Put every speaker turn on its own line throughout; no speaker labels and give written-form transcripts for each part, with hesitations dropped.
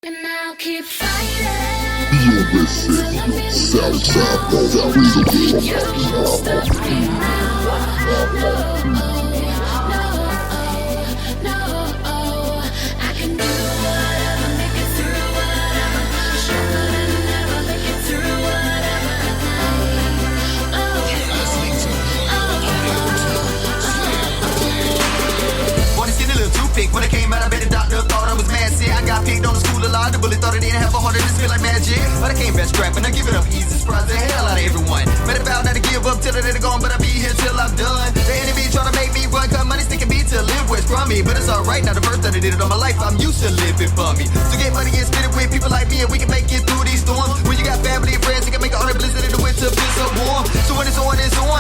And I'll keep fighting.
Southside
You won't stop me now. No. I can do whatever, make it through whatever. Stronger than ever, make it through whatever.
Wanna skin a little toothpick. When I came out, I bet the doctor thought I was mad sick. I got picked on the school a lot. The bully thought it didn't have a heart, it just feel like magic. But I came back scrapping, I give it up easy. Surprise the hell out of everyone. Made a vow not to give up till they're gone, but I'll be here till I'm done. The enemy trying to make me run, cut money, sticking me to live with crummy. But it's alright, now the first time I did it all my life, I'm used to living for me. So get money and spend it with people like me, and we can make it through these storms. When you got family and friends, you can make a 100 blizzard in the winter, feel so warm. So when it's on,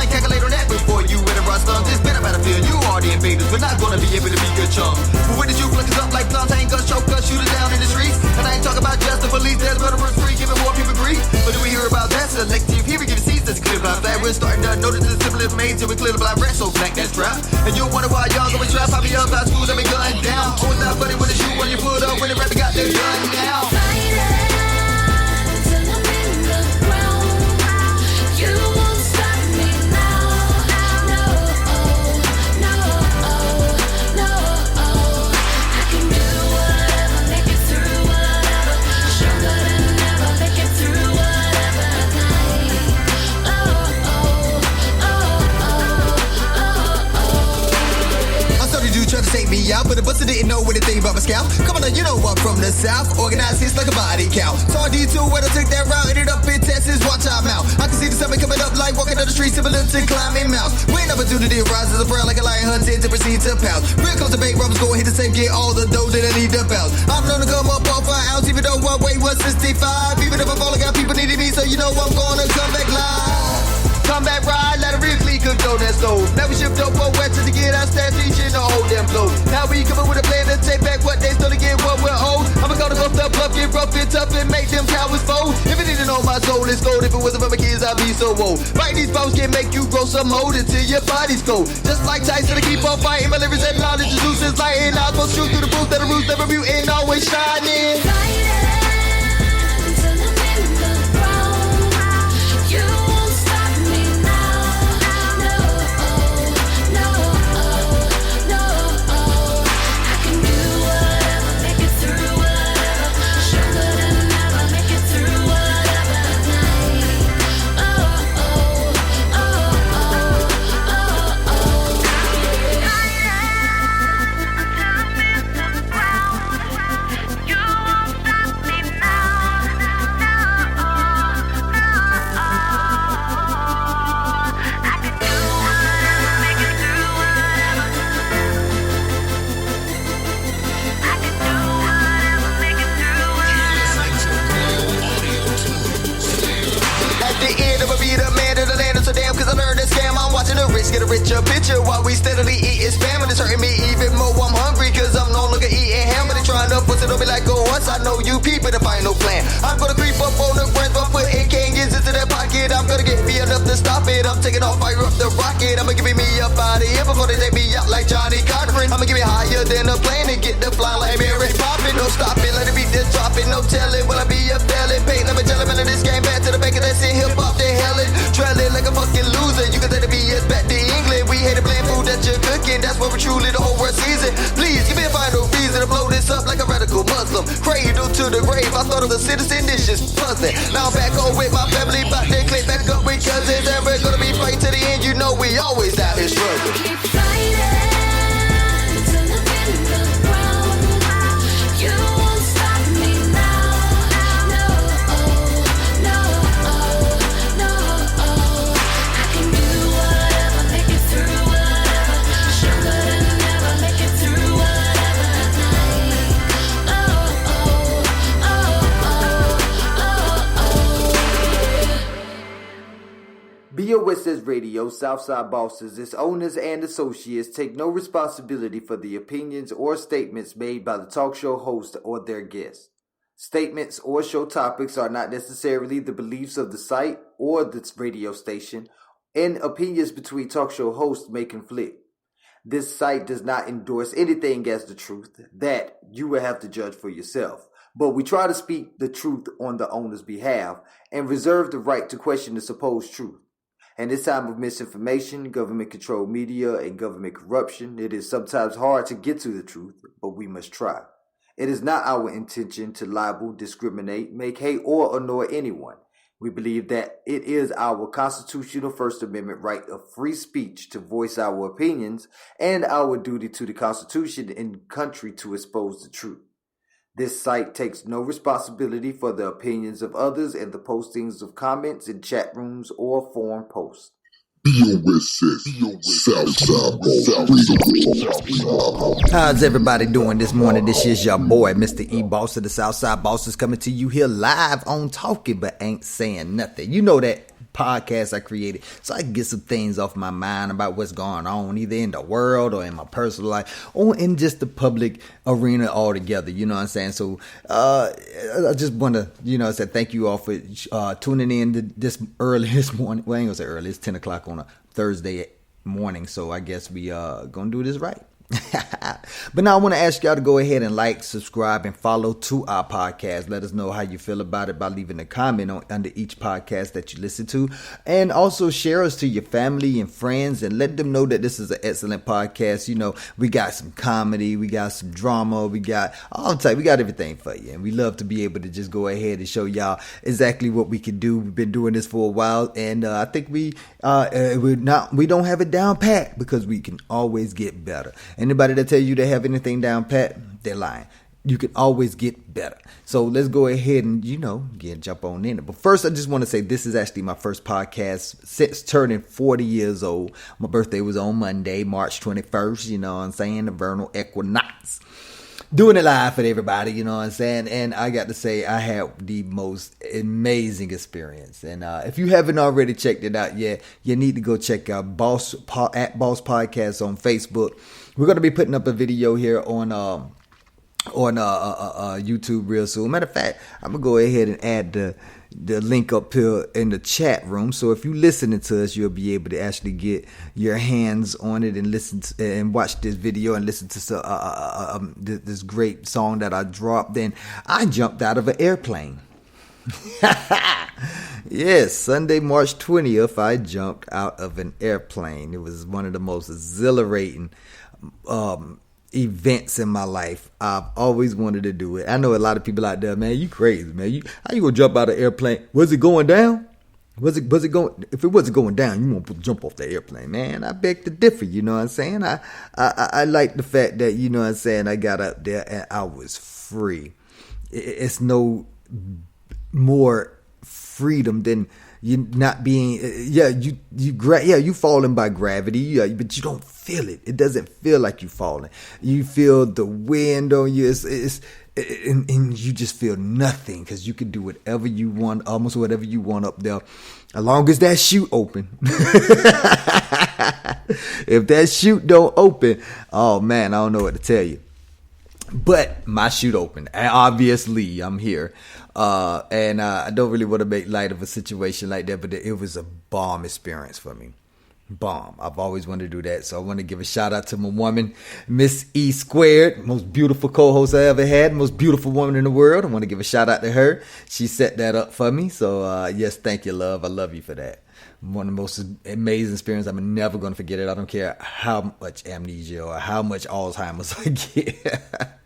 calculate on that before you enter our slums. It's been a battlefield, you are the invaders, we're not gonna be able to be good chums. But when did you flick us up like plums, I ain't gonna choke us, shoot us down in the streets. And I ain't talking about just the police, there's murderers free, giving more people grief. But do we hear about that? Selective hearing, giving seats, that's clear blind flag. We're starting to notice the simple information till we clear the blind rat, so black that's trap. And you'll wonder why y'all always trap, popping up high schools, I've been gunned down. Always not funny when the shoe when you put up, when the rapper got their gun now. Take me out, but the buster didn't know anything about my scalp. Come on, now, you know I'm from the south. Organized hits like a body count. Saw D2 when I took that route, ended up in Texas. Watch out, mouth. I can see the summer coming up like walking down the street, similar to climbing mountains. When opportunity arises, a prayer like a lion hunting to proceed to pounce. Real close to bank robbers, go hit the same, get all the dough that I need to bounce. I'm known to come up off an ounce, even though my weight was 65. Even if I'm falling out, people needed me, so you know I'm gonna come back live. Come back ride, let a real clean cook dough that's gold. Now we shift up one west to get our stats, reaching the whole damn globe. Now we coming with a plan to take back what they stole to get what we're owed. I'ma go to go up, bluff, get rough, get tough, and make them cowards fold. If it didn't know my soul is gold, if it wasn't for my kids, I'd be so old. Right, these bones can make you grow some mold until your body's cold. Just like Tyson, I keep on fighting, my lyrics and knowledge is loose as light. And I'll go shoot through the booth that the roots never mute and always shining. Get a richer picture while we steadily eating spam. And it's hurting me even more. I'm hungry cause I'm no longer eating ham. But they trying to force it on me like go once. I know you peeping the final plan. I'm gonna creep up on the branch by putting canyons into that pocket. I'm gonna get me enough to stop it. I'm taking off, fire up the rocket. I'ma give me up out of here before they take me out like Johnny Cochran. I'ma give it higher than a plane and get the fly like Mary popping. No stopping, let it be just dropping. No telling, will I be up belly? Paint, let me tell him in this game back to the back of that shit. Hip hop, they hellin'. Trailing like a fucking loser. You can take the BS back to England. We hate the bland food that you're cooking. That's what we're truly the whole world season. Please give me a final reason to blow this up like a radical Muslim. Cradle to the grave. I thought of the citizen dishes puzzling. Now I'm back home with my family, back there, click back up with cousins. And we're gonna be fighting to the end. You know we always out here struggling.
Keep fighting till I'm in the ground. You won't stop me now. No. I can do whatever, make it through whatever. Stronger than ever, make it through whatever night.
BOSS Radio, Southside Bosses, its owners and associates take no responsibility for the opinions or statements made by the talk show host or their guests. Statements or show topics are not necessarily the beliefs of the site or the radio station, and opinions between talk show hosts may conflict. This site does not endorse anything as the truth. That you will have to judge for yourself. But we try to speak the truth on the owner's behalf and reserve the right to question the supposed truth. In this time of misinformation, government-controlled media, and government corruption, it is sometimes hard to get to the truth, but we must try. It is not our intention to libel, discriminate, make hate, or annoy anyone. We believe that it is our constitutional First Amendment right of free speech to voice our opinions and our duty to the Constitution and country to expose the truth. This site takes no responsibility for the opinions of others and the postings of comments in chat rooms or forum posts. How's everybody doing this morning? This is your boy, Mr. E-Boss of the Southside Bosses, coming to you here live on Talking But Ain't Saying Nothing. You know that podcast I created so I can get some things off my mind about what's going on either in the world or in my personal life or in just the public arena altogether, you know what I'm saying? So I just want to say thank you all for tuning in this early this morning. Well, I ain't gonna say early, it's 10 o'clock on a Thursday morning, so I guess we gonna do this right. But now I want to ask y'all to go ahead and like, subscribe, and follow to our podcast. Let us know how you feel about it by leaving a comment under each podcast that you listen to, and also share us to your family and friends and let them know that this is an excellent podcast. You know, we got some comedy, we got some drama, we got all type, we got everything for you, and we love to be able to just go ahead and show y'all exactly what we can do. We've been doing this for a while, and I think we don't have it down pat because we can always get better. Anybody that tell you they have anything down pat, they're lying. You can always get better. So let's go ahead and, jump on in it. But first, I just want to say this is actually my first podcast since turning 40 years old. My birthday was on Monday, March 21st, you know what I'm saying, the vernal equinox. Doing it live for everybody, you know what I'm saying? And I got to say, I had the most amazing experience. And if you haven't already checked it out yet, you need to go check out Boss Podcast on Facebook. We're going to be putting up a video here on YouTube real soon. Matter of fact, I'm going to go ahead and add the link up here in the chat room. So if you're listening to us, you'll be able to actually get your hands on it and listen to, and watch this video and listen to this great song that I dropped. Then I jumped out of an airplane. Yes, Sunday, March 20th, I jumped out of an airplane. It was one of the most exhilarating events in my life. I've always wanted to do it. I know a lot of people out there, man, you crazy, man. How you gonna jump out of an airplane? Was it going down? Was it going? If it wasn't going down, you won't jump off the airplane, man. I beg to differ. You know what I'm saying? I like the fact that, you know what I'm saying, I got up there and I was free. It's no more freedom than you not being, you falling by gravity, but you don't feel it. It doesn't feel like you falling. You feel the wind on you. And you just feel nothing because you can do whatever you want, almost whatever you want up there, as long as that chute open. If that chute don't open, oh man, I don't know what to tell you. But my chute opened. Obviously, I'm here. And I don't really want to make light of a situation like that, but it was a bomb experience for me. Bomb. I've always wanted to do that. So I want to give a shout out to my woman, Miss E Squared, most beautiful co-host I ever had, most beautiful woman in the world. I want to give a shout out to her. She set that up for me. So yes, thank you, love. I love you for that. One of the most amazing experiences. I'm never going to forget it. I don't care how much amnesia or how much Alzheimer's I get.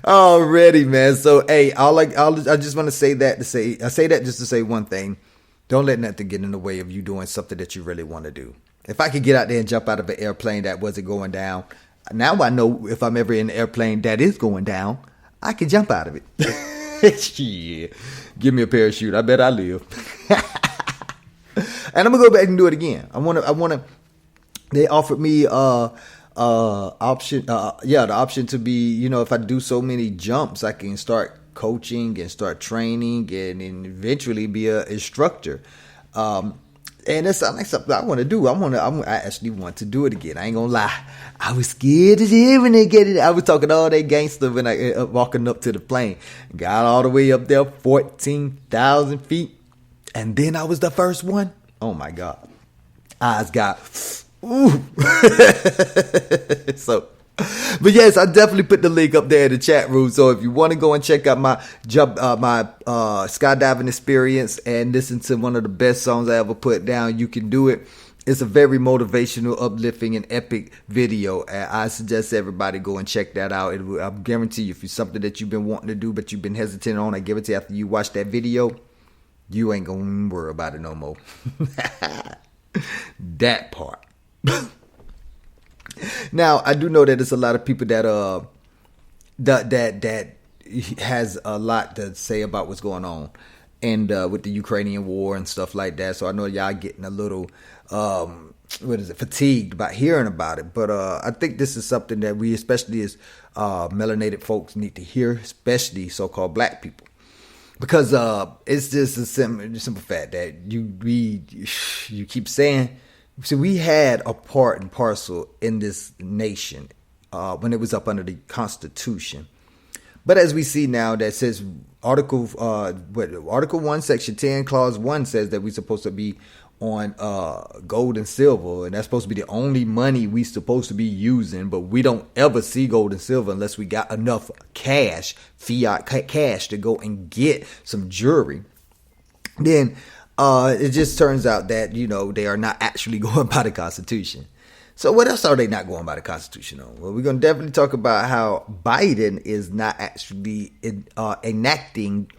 Already, man. So, hey, I just want to say that I say that just to say one thing. Don't let nothing get in the way of you doing something that you really want to do. If I could get out there and jump out of an airplane that wasn't going down, now I know if I'm ever in an airplane that is going down, I can jump out of it. Shit. Give me a parachute. I bet I live. And I'm gonna go back and do it again. I wanna. They offered me the option to be, if I do so many jumps, I can start coaching and start training and eventually be an instructor. And it's like something I want to do. I actually want to do it again. I ain't gonna lie. I was scared as hell when they get it. I was talking all that gangster when I walking up to the plane. Got all the way up there, 14,000 feet. And then I was the first one. Oh my God. Eyes got, ooh. So But yes, I definitely put the link up there in the chat room. So if you want to go and check out my skydiving experience and listen to one of the best songs I ever put down, you can do it. It's a very motivational, uplifting, and epic video. And I suggest everybody go and check that out. I guarantee you, if it's something that you've been wanting to do but you've been hesitant on, I guarantee after you watch that video, you ain't gonna worry about it no more. That part. Now, I do know that there's a lot of people that has a lot to say about what's going on and with the Ukrainian war and stuff like that. So I know y'all getting a little fatigued about hearing about it. But I think this is something that we, especially as melanated folks, need to hear, especially so-called black people. Because it's just a simple fact that you keep saying. See, we had a part and parcel in this nation when it was up under the Constitution. But as we see now, that says Article 1, Section 10, Clause 1 says that we're supposed to be on gold and silver, and that's supposed to be the only money we supposed to be using. But we don't ever see gold and silver unless we got enough cash, fiat cash, to go and get some jewelry. Then it just turns out that, they are not actually going by the Constitution. So what else are they not going by the Constitution on? Well, we're going to definitely talk about how Biden is not actually enacting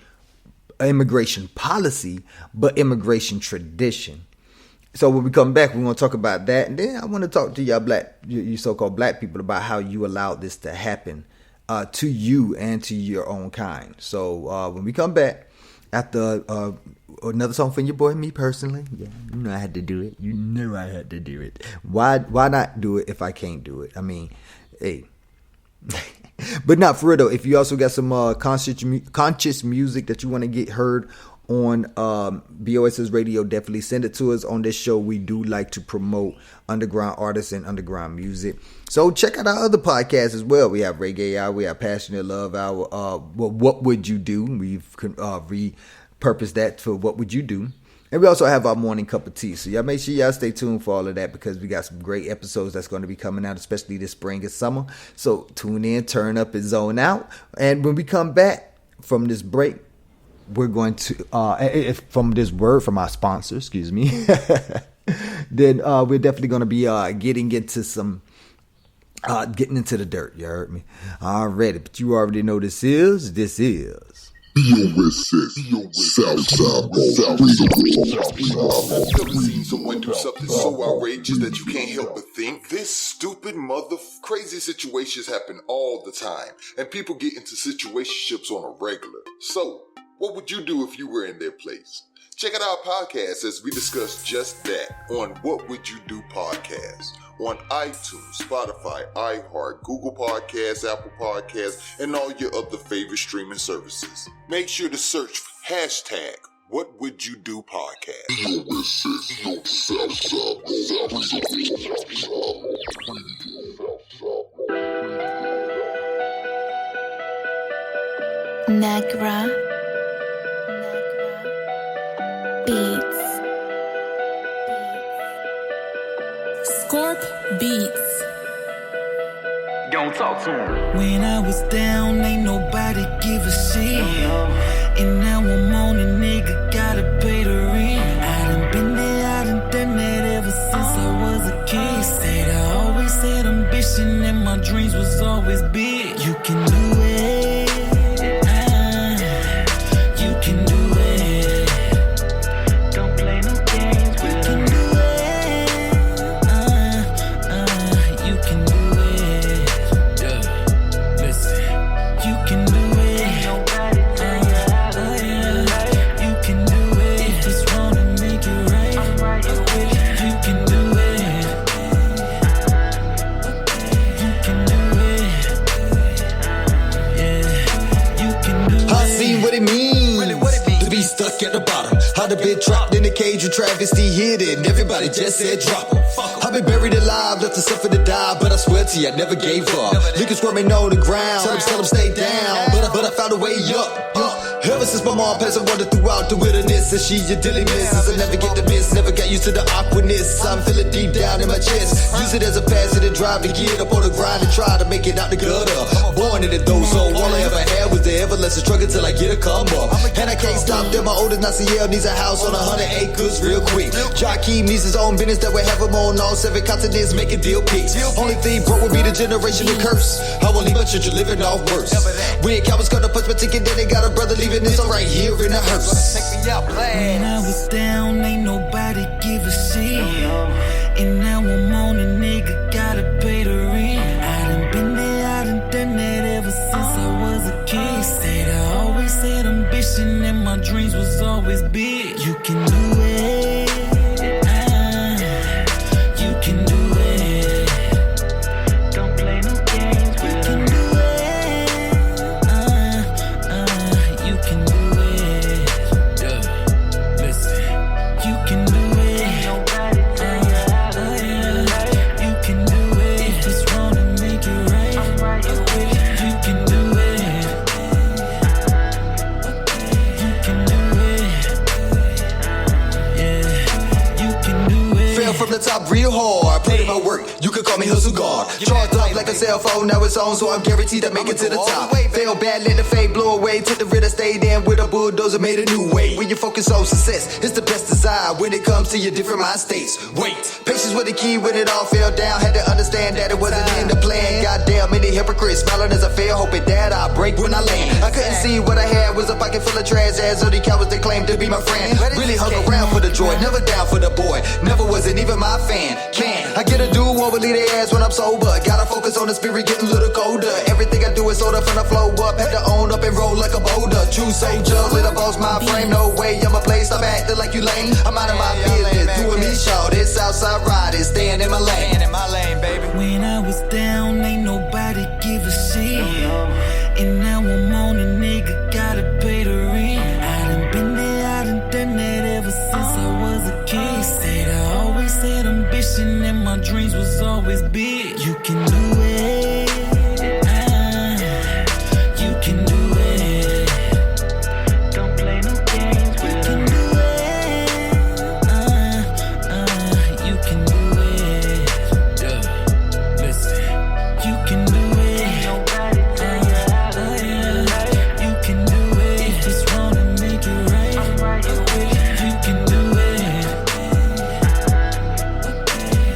immigration policy, but immigration tradition. So when we come back, we're going to talk about that. And then I want to talk to you so-called black people about how you allowed this to happen to you and to your own kind. So when we come back, after another song from your boy, me personally. Yeah, you know I had to do it. You know I had to do it. Why not do it if I can't do it? I mean, hey. But not for real though. If you also got some conscious music that you want to get heard on BOS's radio, definitely send it to us. On this show, we do like to promote underground artists and underground music. So check out our other podcasts as well. We have Reggae Hour, we have Passionate Love Hour. What Would You Do? We've repurposed that for What Would You Do? And we also have our morning cup of tea. So y'all make sure y'all stay tuned for all of that, because we got some great episodes that's going to be coming out, especially this spring and summer. So tune in, turn up, and zone out. And when we come back from this break, we're going to, from this word from our sponsor, excuse me, then we're definitely going to be getting into the dirt. You heard me already, but you already know this is.
Southside. Never seen someone do something so outrageous that you can't help but think, this stupid crazy situations happen all the time, and people get into situationships on a regular. So, what would you do if you were in their place? Check out our podcast as we discuss just that on What Would You Do podcast on iTunes, Spotify, iHeart, Google Podcasts, Apple Podcasts, and all your other favorite streaming services. Make sure to search hashtag What Would You Do podcast.
Negra Beats. Scorp Beats.
Don't talk to him.
When I was down, ain't nobody give a shit. And now I'm on a nigga, gotta pay the rent. I done been there, I done done that ever since I was a kid. Said I always had ambition and my dreams was always big. You can do it. You can do it. Don't play no games with you. Can do it. You can do it. Yeah, listen. You can do it. Nobody tell you how to live. You can do it. If it's wrong, then make it right. You can do it. You can do it. Yeah, you can do it.
I seen what it means to be stuck at the bottom. I'd have been trapped in a cage with travesty hidden. Everybody just said drop 'em. I've been buried alive, left to suffer to die, but I swear to you, I never gave up. Niggas squirming on the ground, tell them stay down, but I found a way up. Ever since my My mom passed a wonder throughout the wilderness, and she your daily misses. I never get the miss, never got used to the awkwardness. I'm feeling deep down in my chest. Use it as a passion to drive to get up on the grind and try to make it out the gutter. Born in it though, so all I ever had was the everlasting struggle till I get a come up. And I can't stop them. My oldest Naciel needs a house on 100 acres real quick. Joaquin needs his own business that will have him on all 7 continents making deal pics. Only thing broke would be the generational curse. I won't leave my children living off worse. When cowards gonna punch my ticket, then they got a brother leaving this right here in the hearse.
When I was down, ain't nobody give a shit. And now I'm on a nigga, gotta pay the rent. I done been there, I done done that ever since I was a kid. Said I always had ambition and my dreams was always big. You can do it. You can do it. Don't play no games with them. You can do it. Yeah, listen. You can do it. Ain't nobody tell you how to live. You can do it. If it's wrong, then make it right. I'm right with it. You can do it. You can do it. Yeah, you can do it.
Fell from the top real hard, put in my work, you could call me Hustle God. Charged up like a cell phone, now it's on, so I'm guaranteed to make it to the top. Fell bad, let the fade blow away, took the rid of stayed in with a bulldozer, made a new way. When you focus on success, it's the best desire when it comes to your different mind states. Wait, patience was the key when it all fell down, had to understand that it wasn't in the plan. Goddamn, many hypocrites smiling as I fell, hoping that I break when I land. I couldn't see what I had was a pocket full of trash, as of the cowards that claimed to be my friend. Really hung around for the joy, never down for the boy, never wasn't even my fan. Man, I get a dude won't believe their ass when I'm sober. Gotta focus on the spirit, getting a little colder. Everything I do is soda from the flow up. Had to own up and roll like a boulder. True soldier, let a boss my frame. No way, I'm a play. Stop acting like you lame. I'm out of my business, doing me show. This outside riding, staying in my lane.
When I was down, ain't nobody give a shit. And now I'm on a nigga, gotta pay the rent. I done been there, I done done that ever since I was a kid. Said I always had ambition and my dreams was always big. You can do it. You can do it. Don't play no games with them. You can do it. Yeah, listen. You can do it. Ain't nobody tell you how to live. You can do it. If it's wrong, then make it right. I'm right with it. You can do it.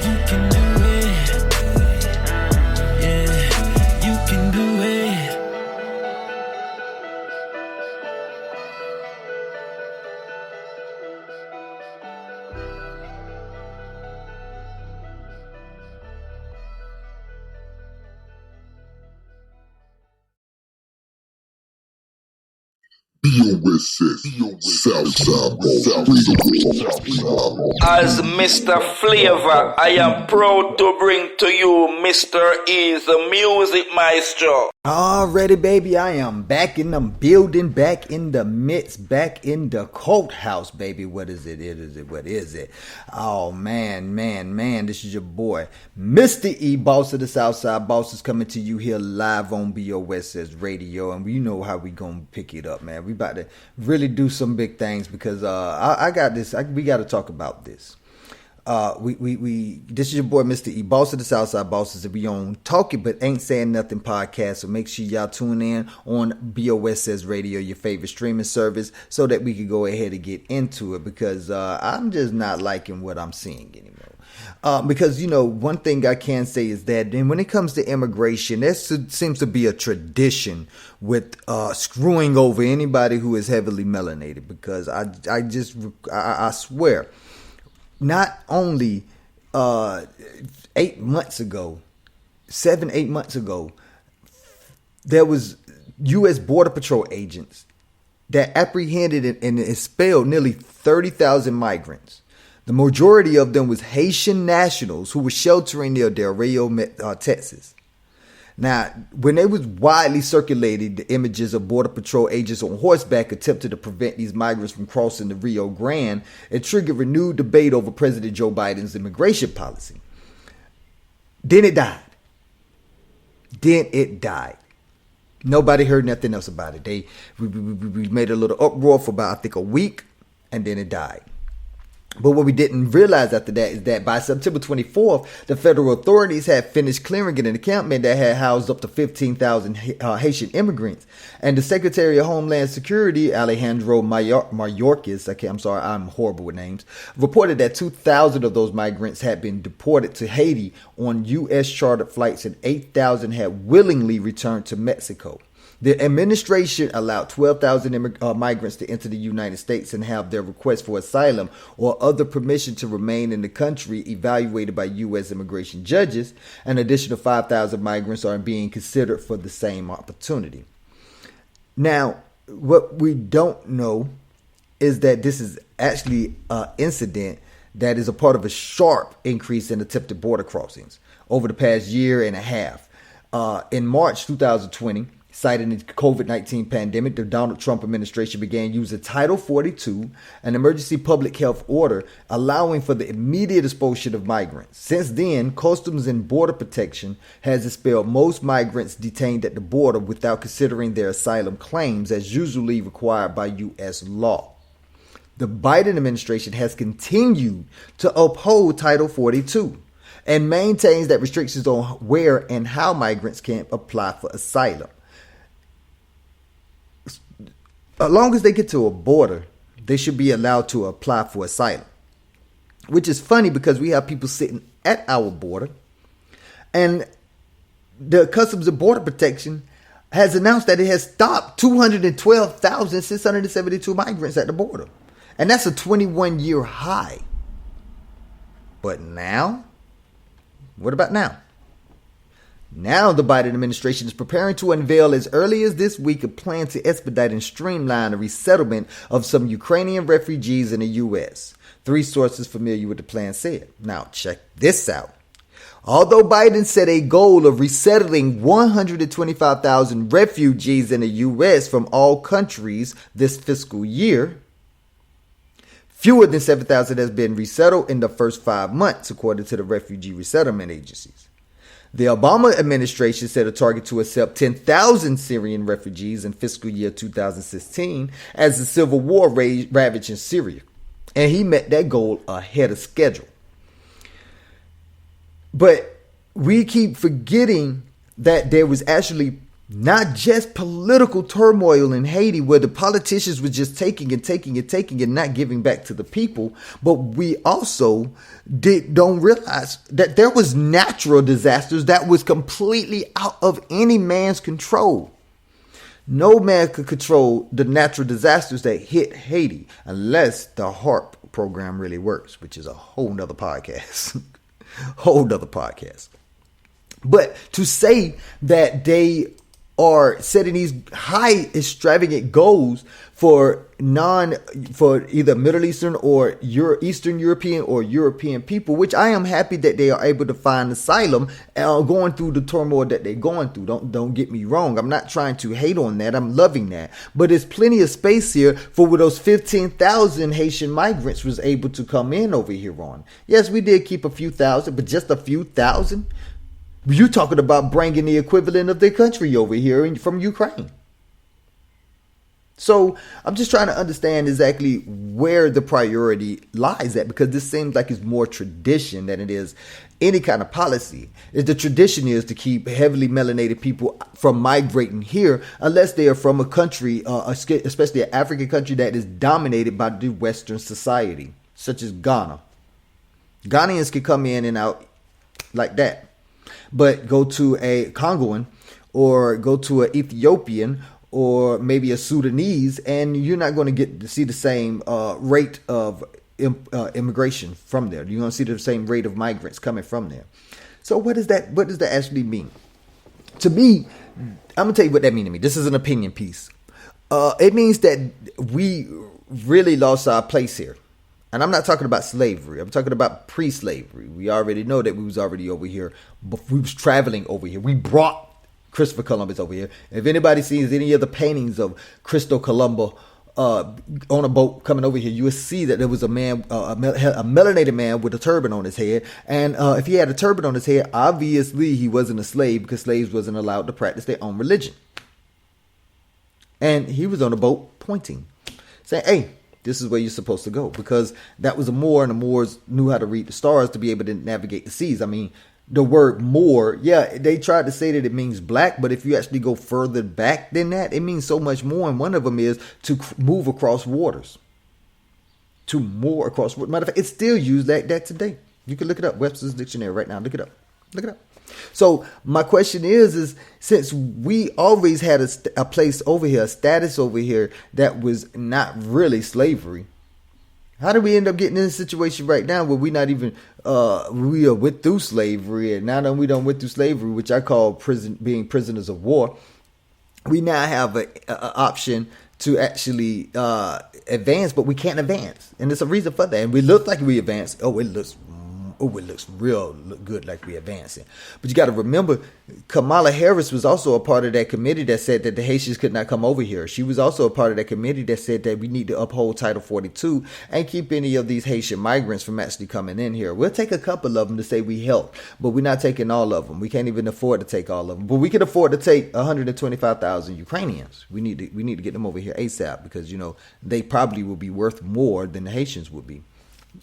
You can do it. Yeah, you can do it.
As Mr. Flavor, I am proud to bring to you Mr. E, the music maestro.
Alrighty, baby, I am back in the building, back in the midst, back in the courthouse, baby. What is it? What is it? Oh, man, this is your boy, Mr. E, boss of the Southside Bosses, coming to you here live on BOSS Radio, and we know how we gonna pick it up, man. We about to really do some big things because I got this. We got to talk about this. This is your boy Mr. E, boss of the Southside Bosses, and we on Talking But Ain't Saying Nothing podcast. So make sure y'all tune in on BOSS Radio, your favorite streaming service, so that we can go ahead and get into it because I'm just not liking what I'm seeing anymore. Because, you know, one thing I can say is that when it comes to immigration, there seems to be a tradition with screwing over anybody who is heavily melanated. Because I swear, not only 8 months ago, 7-8 months ago, there was U.S. Border Patrol agents that apprehended and expelled nearly 30,000 migrants. The majority of them was Haitian nationals who were sheltering near Del Rio, Texas. Now, when they was widely circulated, the images of Border Patrol agents on horseback attempted to prevent these migrants from crossing the Rio Grande, it triggered renewed debate over President Joe Biden's immigration policy. Then it died.
Nobody heard nothing else about it. We made a little uproar for about, I think, a week, and then it died. But what we didn't realize after that is that by September 24th, the federal authorities had finished clearing an encampment that had housed up to 15,000 Haitian immigrants. And the Secretary of Homeland Security, Alejandro Mayorkas, I'm sorry, I'm horrible with names, reported that 2,000 of those migrants had been deported to Haiti on U.S. chartered flights and 8,000 had willingly returned to Mexico. The administration allowed 12,000 migrants to enter the United States and have their request for asylum or other permission to remain in the country evaluated by U.S. immigration judges. An additional 5,000 migrants are being considered for the same opportunity. Now, what we don't know is that this is actually an incident that is a part of a sharp increase in attempted border crossings over the past year and a half. In March 2020, citing the COVID-19 pandemic, the Donald Trump administration began using Title 42, an emergency public health order allowing for the immediate expulsion of migrants. Since then, Customs and Border Protection has expelled most migrants detained at the border without considering their asylum claims as usually required by U.S. law. The Biden administration has continued to uphold Title 42 and maintains that restrictions on where and how migrants can apply for asylum. As long as they get to a border, they should be allowed to apply for asylum. Which is funny because we have people sitting at our border, and the Customs and Border Protection has announced that it has stopped 212,672 migrants at the border. And that's a 21-year high. But now? What about now? Now the Biden administration is preparing to unveil as early as this week a plan to expedite and streamline the resettlement of some Ukrainian refugees in the U.S. Three sources familiar with the plan said. Now check this out. Although Biden set a goal of resettling 125,000 refugees in the U.S. from all countries this fiscal year, fewer than 7,000 has been resettled in the first 5 months, according to the refugee resettlement agencies. The Obama administration set a target to accept 10,000 Syrian refugees in fiscal year 2016 as the civil war ravaged in Syria. And he met that goal ahead of schedule. But we keep forgetting that there was actually not just political turmoil in Haiti where the politicians were just taking and not giving back to the people. But we also don't realize that there was natural disasters that was completely out of any man's control. No man could control the natural disasters that hit Haiti unless the HARP program really works, which is a whole nother podcast. But to say that they are setting these high extravagant goals for either Middle Eastern or Eastern European or European people, which I am happy that they are able to find asylum going through the turmoil that they're going through. Don't get me wrong. I'm not trying to hate on that. I'm loving that. But there's plenty of space here for where those 15,000 Haitian migrants was able to come in over here on. Yes, we did keep a few thousand, but just a few thousand? You're talking about bringing the equivalent of their country over here from Ukraine. So I'm just trying to understand exactly where the priority lies at, because this seems like it's more tradition than it is any kind of policy. The tradition is to keep heavily melanated people from migrating here unless they are from a country, especially an African country that is dominated by the Western society, such as Ghana. Ghanaians can come in and out like that. But go to a Congoan or go to an Ethiopian or maybe a Sudanese, and you're not going to get to see the same rate of immigration from there. You're going to see the same rate of migrants coming from there. So what does that actually mean? To me, I'm going to tell you what that means to me. This is an opinion piece. It means that we really lost our place here. And I'm not talking about slavery. I'm talking about pre-slavery. We already know that we was already over here. We was traveling over here. We brought Christopher Columbus over here. If anybody sees any of the paintings of Christopher Columbus on a boat coming over here, you will see that there was a man, a melanated man with a turban on his head. And if he had a turban on his head, obviously he wasn't a slave, because slaves wasn't allowed to practice their own religion.
And he was on a boat pointing, saying, hey, this is where you're supposed to go, because that was a Moor, and the Moors knew how to read the stars to be able to navigate the seas. I mean, the word Moor, yeah, they tried to say that it means black, but if you actually go further back than that, it means so much more. And one of them is to move across waters. To moor across waters. Matter of fact, it's still used like that today. You can look it up. Webster's Dictionary right now. Look it up. Look it up. So my question is since we always had a place over here, a status over here that was not really slavery, how do we end up getting in a situation right now where we not even we are went through slavery, and now that we done went through slavery, which I call being prisoners of war, we now have a option to actually advance, but we can't advance, and there's a reason for that. And we look like we advance. It looks real good like we advancing. But you got to remember, Kamala Harris was also a part of that committee that said that the Haitians could not come over here. She was also a part of that committee that said that we need to uphold Title 42 and keep any of these Haitian migrants from actually coming in here. We'll take a couple of them to say we help, but we're not taking all of them. We can't even afford to take all of them. But we can afford to take 125,000 Ukrainians. We need to get them over here ASAP, because, they probably will be worth more than the Haitians would be.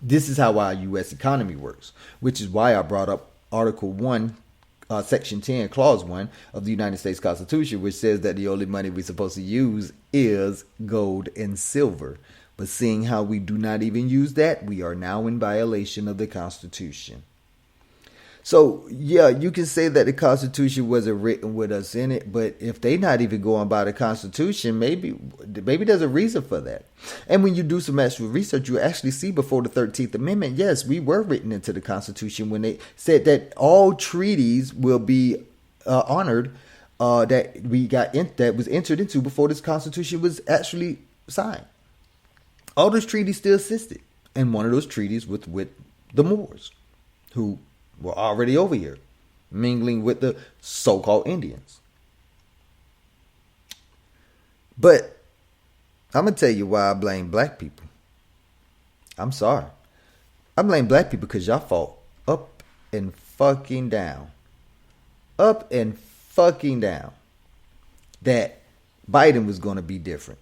This is how our U.S. economy works, which is why I brought up Article 1, Section 10, Clause 1 of the United States Constitution, which says that the only money we're supposed to use is gold and silver. But seeing how we do not even use that, we are now in violation of the Constitution. So, yeah, you can say that the Constitution wasn't written with us in it, but if they not even going by the Constitution, maybe there's a reason for that. And when you do some actual research, you actually see before the 13th Amendment, yes, we were written into the Constitution when they said that all treaties will be honored that was entered into before this Constitution was actually signed. All those treaties still existed, and one of those treaties was with the Moors, who were already over here, mingling with the so-called Indians. But I'm going to tell you why I blame black people. I'm sorry. I blame black people because y'all fought up and fucking down. Up and fucking down. That Biden was going to be different.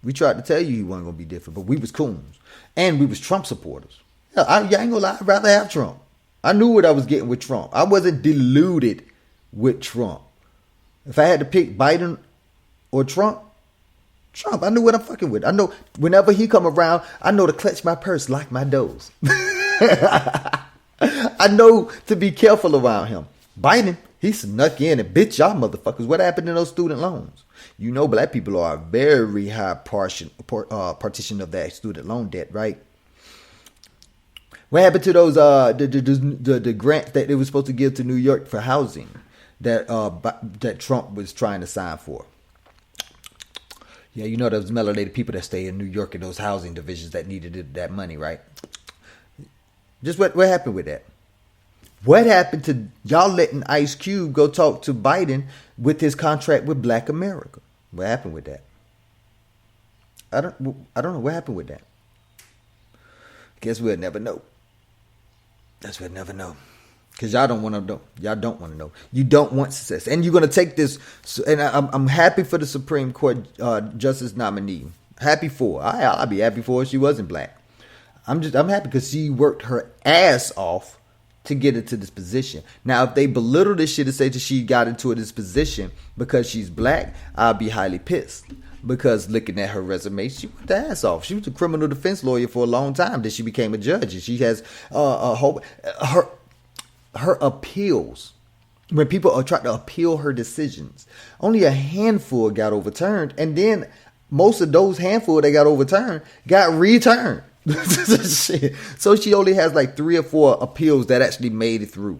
We tried to tell you he wasn't going to be different, but we was coons. And we was Trump supporters. I ain't going to lie, I'd rather have Trump. I knew what I was getting with Trump. I wasn't deluded with Trump. If I had to pick Biden or Trump, I knew what I'm fucking with. I know whenever he come around, I know to clutch my purse, lock my doors. I know to be careful around him. Biden, he snuck in and bitch y'all motherfuckers. What happened to those student loans? You know black people are a very high partition of that student loan debt, right? What happened to those the grants that they were supposed to give to New York for housing that Trump was trying to sign for? Yeah, you know those melanated people that stay in New York in those housing divisions that needed that money, right? Just what happened with that? What happened to y'all letting Ice Cube go talk to Biden with his contract with Black America? What happened with that? I don't know what happened with that. Guess we'll never know. That's what we'll never know. Because y'all don't want to know. Y'all don't want to know. You don't want success. And you're going to take this. And I'm happy for the Supreme Court justice nominee. Happy for her. I'll be happy for her. She wasn't black. I'm happy because she worked her ass off to get into this position. Now, if they belittle this shit and say that she got into this position because she's black, I'll be highly pissed. Because looking at her resume, she worked her ass off. She was a criminal defense lawyer for a long time. Then she became a judge. And she has her appeals. When people are trying to appeal her decisions, only a handful got overturned. And then most of those handful that got overturned got returned. So she only has like 3 or 4 appeals that actually made it through.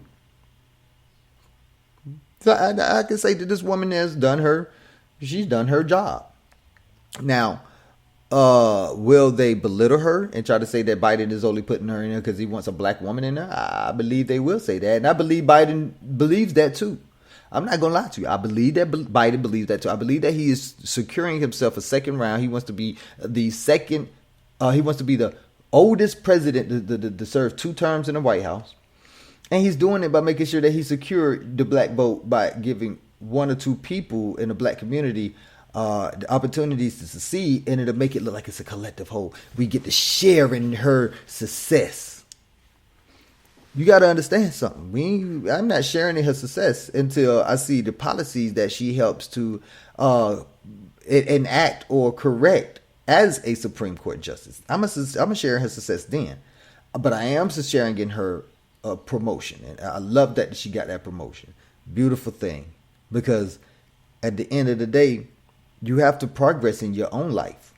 So I can say that this woman she's done her job. Now, will they belittle her and try to say that Biden is only putting her in there because he wants a black woman in there? I believe they will say that. And I believe Biden believes that too. I'm not going to lie to you. I believe that Biden believes that too. I believe that he is securing himself a second round. He wants to be the second. He wants to be the oldest president to serve 2 terms in the White House. And he's doing it by making sure that he secured the black vote by giving 1 or 2 people in the black community
the opportunities to succeed, and it'll make it look like it's a collective whole. We get to share in her success. You got to understand something. I'm not sharing in her success until I see the policies that she helps to enact or correct as a Supreme Court justice. I'm a sharing her success then, but I am sharing in her promotion, and I love that she got that promotion. Beautiful thing, because at the end of the day, you have to progress in your own life.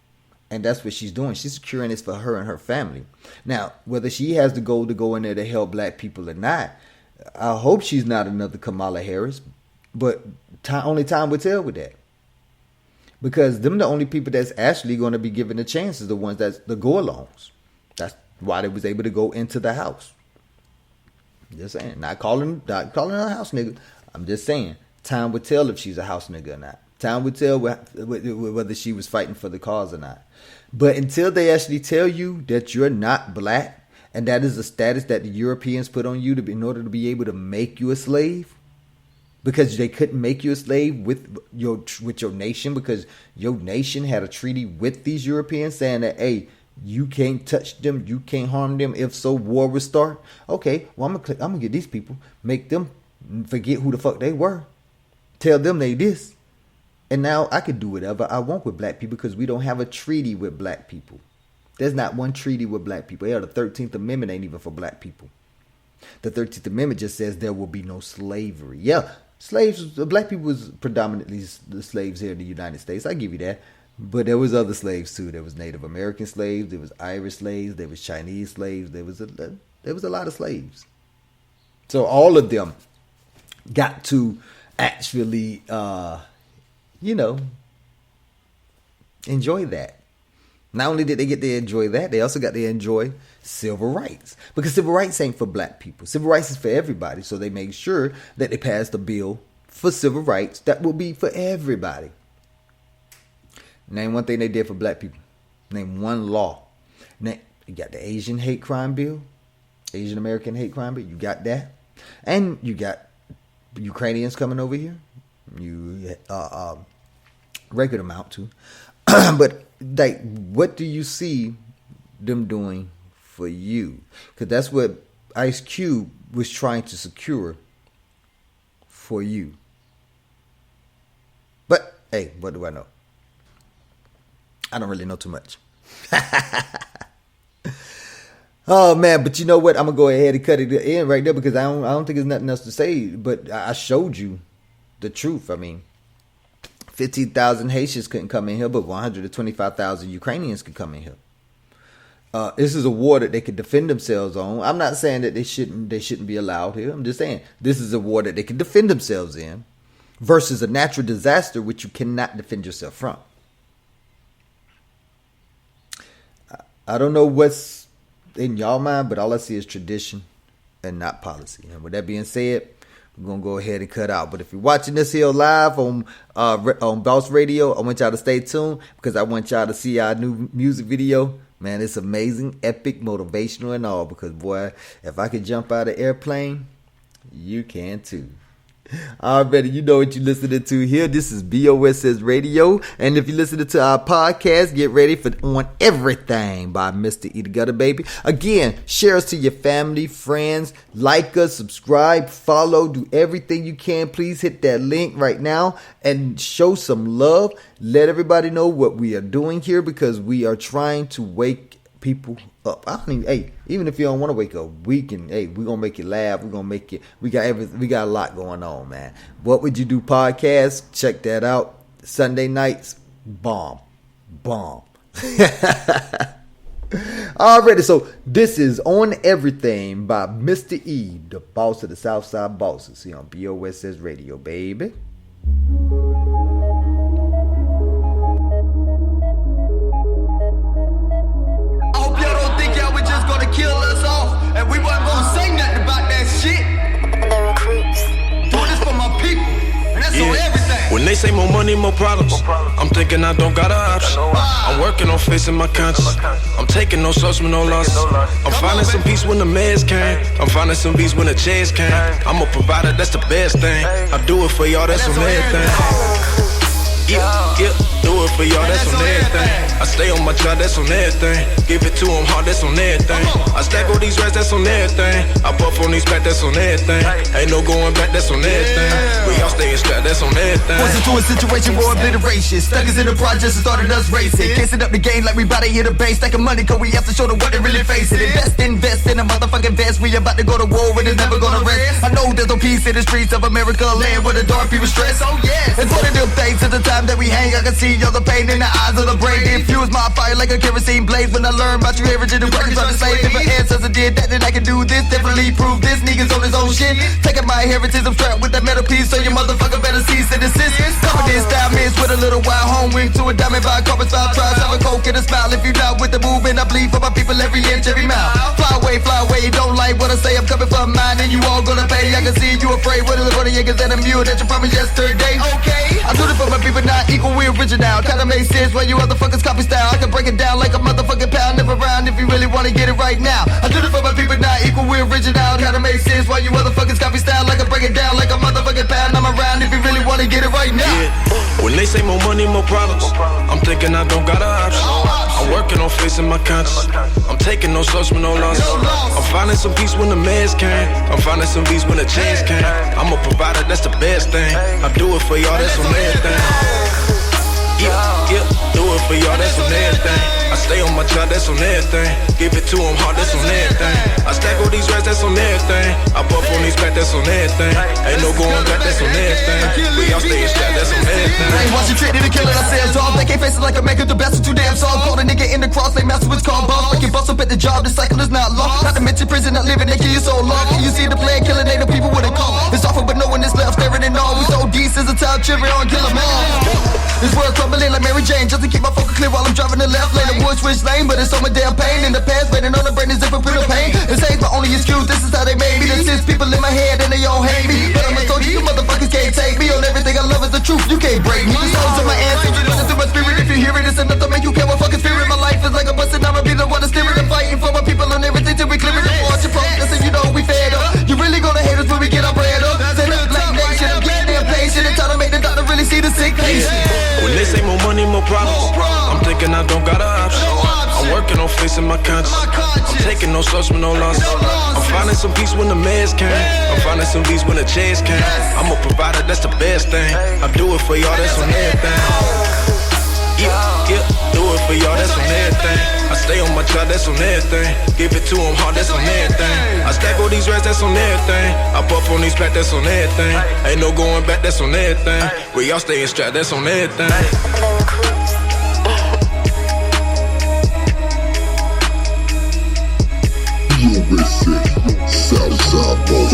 And that's what she's doing. She's securing this for her and her family. Now, whether she has the goal to go in there to help black people or not, I hope she's not another Kamala Harris. But only time will tell with that. Because them the only people that's actually going to be given a chance is the ones that's the go-alongs. That's why they was able to go into the House. Just saying. Not calling her a house nigga. I'm just saying. Time will tell if she's a house nigga or not. Time would tell whether she was fighting for the cause or not. But until they actually tell you that you're not black, and that is a status that the Europeans put on you in order to be able to make you a slave, because they couldn't make you a slave with your nation, because your nation had a treaty with these Europeans saying that, hey, you can't touch them, you can't harm them. If so, war will start. Okay, well, I'm gonna get these people, make them forget who the fuck they were, tell them they this. And now I can do whatever I want with black people because we don't have a treaty with black people. There's not one treaty with black people. Yeah, the 13th Amendment ain't even for black people. The 13th Amendment just says there will be no slavery. Yeah, black people was predominantly the slaves here in the United States. I give you that. But there was other slaves too. There was Native American slaves. There was Irish slaves. There was Chinese slaves. There was a lot of slaves. So all of them got to actually enjoy that. Not only did they get to enjoy that, they also got to enjoy civil rights. Because civil rights ain't for black people. Civil rights is for everybody. So they make sure that they passed a bill for civil rights that will be for everybody. Name one thing they did for black people. Name one law. You got the Asian hate crime bill. Asian American hate crime bill. You got that. And you got Ukrainians coming over here. You record amount to. But like, what do you see them doing for you? Because that's what Ice Cube was trying to secure for you. But hey, what do I know? I don't really know too much. Oh man, but you know what? I'm gonna go ahead and cut it in right there because I don't think there's nothing else to say. But I showed you the truth. I mean, 15,000 Haitians couldn't come in here, but 125,000 Ukrainians could come in here. This is a war that they could defend themselves on. I'm not saying that they shouldn't be allowed here. I'm just saying this is a war that they can defend themselves in, versus a natural disaster which you cannot defend yourself from. I don't know what's in y'all mind, but all I see is tradition and not policy. And with that being said, we're going to go ahead and cut out. But if you're watching this here live on Boss Radio, I want y'all to stay tuned because I want y'all to see our new music video. Man, it's amazing, epic, motivational and all. Because, boy, if I could jump out of an airplane, you can too. Already, you know what you're listening to here. This is BOSS Radio. And if you're listening to our podcast, get ready for On Everything by Mr. E the Gutter Baby. Again, share us to your family, friends, like us, subscribe, follow, do everything you can. Please hit that link right now and show some love. Let everybody know what we are doing here because we are trying to wake people up. Even if you don't want to wake up, we're gonna make you laugh. We're gonna make it. We got a lot going on, man. What Would You Do podcast? Check that out. Sunday nights, bomb. Already, so this is On Everything by Mr. E, the boss of the Southside Bosses, here on BOSS Radio, baby.
Kill us off, and we weren't gonna say nothing about that shit.
The recruits.
Do this for my people, and that's on everything.
When they say more money, more problems, I'm thinking I don't got an option. I'm working on facing my conscience. I'm taking no shots with no losses. I'm finding some peace when the meds came. I'm finding some peace when the chairs came. I'm a provider, that's the best thing. I do it for y'all, that's on everything. Yeah. it for y'all, that's on everything. I stay on my job, that's on everything. Give it to them hard, that's on everything. I stack all these rats, that's on everything. I puff on these back, that's on everything. Ain't no going back, that's on everything. We all staying strapped, that's on everything.
Forced into a situation for obliteration. Stuck us in the projects and started us racing. Kissing up the game like we bout to hit a base. Stacking money cause we have to show them what they really facing. Invest in a motherfucking vest. We about to go to war and it's never gonna rest. I know there's no peace in the streets of America, a land where the dark people stress. Oh yes. And one of them things at the time that we hang, I can see all the pain in the eyes of the brain. They infuse my fire like a kerosene blaze. When I learn about you heritage and working on the slave. If my ancestors did that, then I can do this. Definitely prove this. Niggas on his own shit. Taking my heritage, I'm strapped with that metal piece. So your motherfucker better cease and desist. Confidence down miss with a little wild home wing to a diamond by carpet style. Try have a coke and a smile. If you not with the movement, I bleed for my people every inch, every mile. Fly away, you don't like what I say. I'm coming from mine and you all gonna pay. I can see you afraid. What is it for the niggas and a mule that you promised yesterday? Okay, I do it for my people, not equal, we original. Kinda makes sense when you motherfuckers copy style. I can break it down like a motherfucking pound. Never round if you really wanna get it right now. I do it for my people, not equal, we original. Kinda makes sense when you motherfuckers copy style. I can break it down like a motherfucking pound. I'm around if you really wanna get it right now.
Yeah. When they say more money, more problems, I'm thinking I don't got an option. I'm working on facing my conscience. I'm taking no slows with no losses. I'm finding some peace when the meds came. I'm finding some peace when the chance came. I'm a provider, that's the best thing. I do it for y'all, that's on everything. Yeah, do it for y'all, that's on everything. I stay on my job, that's on everything. Give it to them hard, that's on everything. I stack all these rats, that's on everything. I puff on these back, that's on everything. Ain't no going back, that's on everything. We all stay strapped, that's on everything.
Hey, once you treated to kill it, I said dog. They can't face it like a man, cause the best is too damn soft. Call a nigga in the cross, they master what's called boss. Like you bust up at the job, the cycle is not long. Not to mention prison, not living, they kill you so long. Can you see the plan, killing ain't the people with a call. It's awful, but no one is left staring and all. We so decent, a time children on kill them all. This world crumbling like Mary Jane, just to keep my focus clear while I'm driving the left lane. The wood switch lane, but it's so much damn pain in the past. Waiting on the brain is different with the pain. It saves my only excuse, this is how they made me. The 6 people in my head and they all hate me. But I'm a soldier, you motherfuckers can't take me. On everything I love is the truth, you can't break me. The souls of my ancestors, listen to my spirit. If you hear it, it's enough to make you care what fucking spirit. My life is like a bus and I'ma be the one to steer it. I'm fighting for my people and everything till we clear it. The force you progress and you know we fed up. You really gonna hate us when we get our bread up. Set up black nation, I'm getting impatient and trying to make the doctor really see the sick patient.
When they say more money, more problems, I'm thinking I don't got an option. I'm working on facing my conscience. I'm taking no slows with no losses. I'm finding some peace when the meds came. I'm finding some peace when the chance came. I'm a provider, that's the best thing. I do it for y'all, that's on everything. Yeah, do it for y'all, that's on everything. I stay on my job, that's on everything. Give it to them hard, that's on everything. I stack all these rats, that's on everything. I puff on these back, that's on everything. Ain't no going back, that's on everything. We all staying strapped, that's on everything.
USA, Southside Boss,